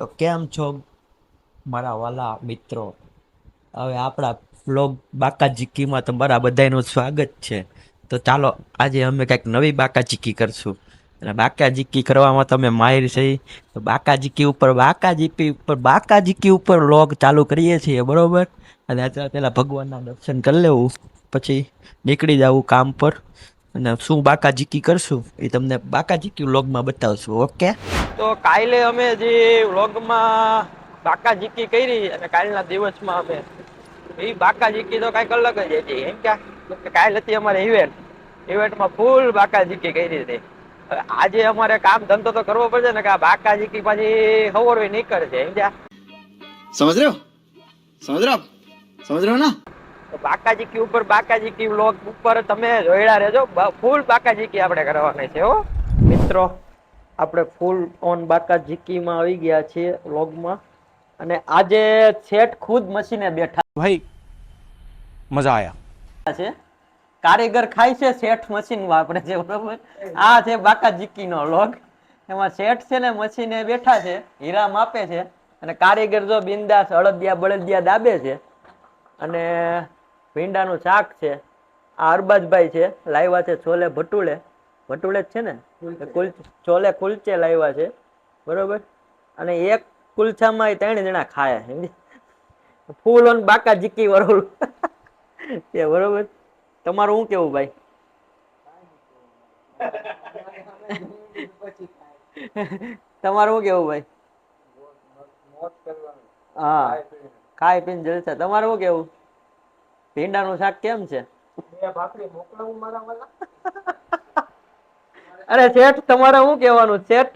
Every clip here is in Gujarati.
તો કેમ છો મારા વાલા મિત્રો? હવે આપણા વ્લોગ બાકાજીકીમાં તમારા બધાનું સ્વાગત છે. તો ચાલો આજે અમે કંઈક નવી બાકાજીકી કરશું. અને બાકાજીકી કરવામાં તમે માહિર છે. તો બાકાજીકી ઉપર વ્લોગ ચાલુ કરીએ છીએ, બરોબર? અને અત્યારે પેલા ભગવાનના દર્શન કરી લેવું, પછી નીકળી જવું કામ પર. અને શું બાકાજીકી કરશું એ તમને બાકાજીકી વ્લોગમાં બતાવશું. ઓકે, તો કાલે અમે જે વ્લોગમાં બાકાજીકી કરી અને કાલના દિવસમાં અમે બાકાજીકી તો કઈક અલગ જ હતી. એમ કે કાલ હતી અમારે ઇવેન્ટમાં ફૂલ બાકાજીકી કરી હતી. આજે અમારે કામ ધંધો તો કરવો પડશે ને, કે આ બાકાજીકી પછી ખબર નીકળશે. समझ रहे हो समझ रहे हो आप समझ रहे हो ना। બાકાજીકી વ્લોગ ઉપર તમે જોઈડા રહેજો. ફૂલ બાકાજીકી આપણે કરવાની છે હો મિત્રો. આપણે ફૂલ ઓન બાકાજીકીમાં આવી ગયા છીએ વ્લોગમાં. અને આજે શેઠ ખુદ મશીને બેઠા भाई मजा आया। છે. કારીગર ખાય છે, શેઠ મશીન વાપરે છે, બરોબર? આ છે બાકાજીકીનો વ્લોગ. એમાં શેઠ છે ને મશીને બેઠા છે, હીરા માપે છે. અને કારીગર જો બિંદાસ અળદિયા બળદિયા દાબે છે. અને ભીંડાનું શાક છે. આ અરબાજભાઈ છે, લાવ્યા છે છોલે ભટુળે. ભટુળે જ છે ને, છોલે કુલચે લાવ્યા છે, બરોબર? અને એક કુલછામાં 3 જણા ખાય. ફૂલ ઓન બાકાજીકી વાળું છે, બરોબર? તમારું શું કેવું ભાઈ? તમારું શું કેવું ભાઈ? હા, ખાઈ પીને જલસા. તમારું શું કેવું? ભીંડાનું શાક કેમ છે? અરે શેઠ, તમારે શું કેવાનું શેઠ?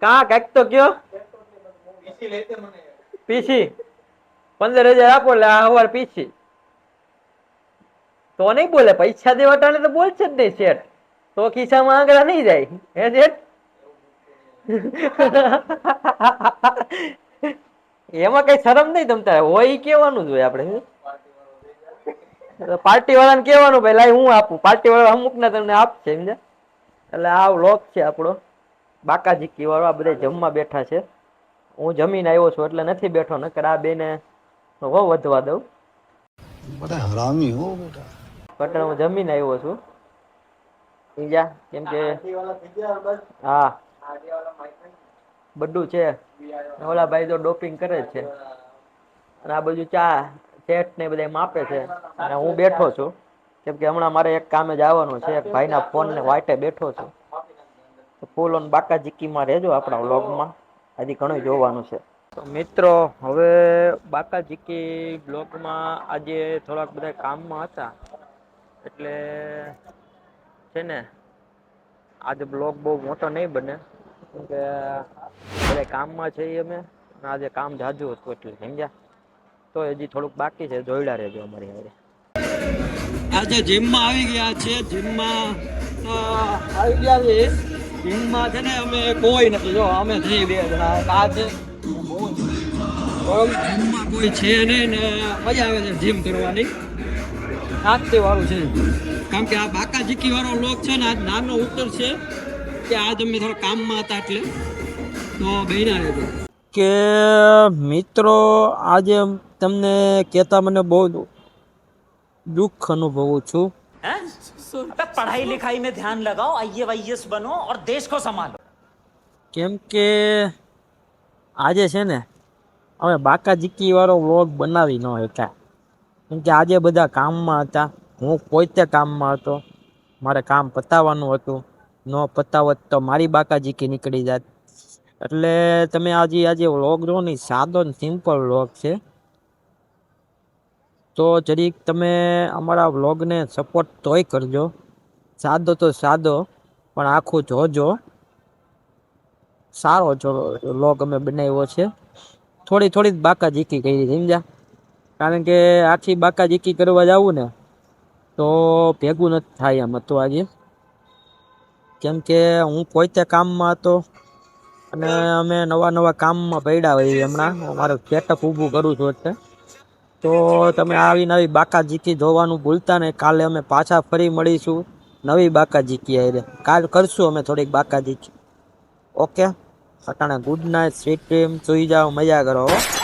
કઈક તો કયો. પીસી 15,000 આપો એટલે આ સવાર પીસી. તો નહીં બોલે, પૈસા દેવા તો બોલશે જ નહીં શેઠ. તો ખિસ્સામાં આંગળા નહીં જાય હે શેઠ? એમાં કઈ શરમ નહીં તમ તારે હોય, ઈ કેવાનું જ હોય. આપણે પાર્ટી વાળાને કેવાનું, ભાઈ લાઈ હું આપું. પાર્ટી વાળા અમુક ને તમને આપશે, સમજ્યા? એટલે આ વ્લોગ છે આપણો બાકાજીકી વાળો. આ બધા જમવા બેઠા છે. હું જમીને આવ્યો છું એટલે નથી બેઠો, નકર આ બેને વધવા દઉં. बड़ा हरामी हो बेटा। બટ હું જમીને આવ્યો છું, સમજ્યા? કેમ કે હા, બધું છે. ઓલા ભાઈ તો ડોપિંગ કરે જ છે. અને આ બાજુ ચા શેઠ ને બધા માપે છે. અને હું બેઠો છું, કેમ કે હમણાં મારે એક કામે જવાનું છે. એક ભાઈના ફોન ને વાટે બેઠો છું. ફૂલ ઓન બાકાજીકીમાં રહેજો આપણા વ્લોગમાં. હજી ઘણું જોવાનું છે. તો મિત્રો, હવે બાકાજીકી બ્લોગમાં આજે થોડાક બધા કામમાં હતા, એટલે છે ને આજે બ્લોગ બહુ મોટો નહીં બને, કેમ કે બધા કામમાં છે અમે. આજે કામ જાજુ હતું એટલે, સમજ્યા? તો હજી થોડુંક બાકી છે, જોઈડા રહેજો અમારી હારે. આજે જીમમાં આવી ગયા છે. જીમમાં આવી ગયા છે. જીમમાં છે ને અમે કોઈ નથી, જો અમે જઈ 2 જણા. આ છે જીમમાં કોઈ છે નહીં ને મજા આવે છે જીમ કરવાની. શાંતિ વાળું છે, કારણ કે આ બાકાજીકી વાળો લોક છે ને આજ નાનો ઉત્તર છે કે આજ અમે થોડા કામમાં હતા એટલે. તો બહેના રહેજો કે મિત્રો, આજે તમને કહેતા મને બહુ દુઃખ અનુભવું છું. पढ़ाई लिखाई में ध्यान लगाओ, आईएएस बनो और देश को संभालो। કેમ કે આજે છે ને અમે બાકાજીકી વાળો વ્લોગ બનાવી ન શક્યા, કેમ કે આજે બધા કામમાં હતા. હું પોતે કામમાં હતો, મારે કામ પતાવવાનું હતું. ન પતાવત તો મારી બાકાજીકી નીકળી જાત. એટલે તમે આજે વ્લોગ જો ને, સાદો ને સિમ્પલ વ્લોગ છે. તો જરીક તમે અમારા વ્લોગને સપોર્ટ તોય કરજો. સાદો તો સાદો, પણ આખું જોજો. સારો વ્લોગ અમે બનાવ્યો છે. થોડી બાકાજીકી કરી, સમજ્યા? કારણ કે આખી બાકાજીકી કરવા જાવું ને તો ભેગું નથી થાય એમ હતું આજે. કેમ કે હું પોતે કામમાં હતો અને અમે નવા કામમાં પડ્યા હોય. હમણાં મારું સેટઅપ ઊભું કરું છું એટલે. તો તમે આવી નવી બાકાજીકી જોવાનું ભૂલતા નહીં. કાલે અમે પાછા ફરી મળીશું નવી બાકાજીકી. કાલ કરશું અમે થોડીક બાકાજીકી. ઓકે, અટાણે ગુડ નાઇટ, સ્વીટ ડ્રીમ, સુઈ જાઓ, મજા કરો હો.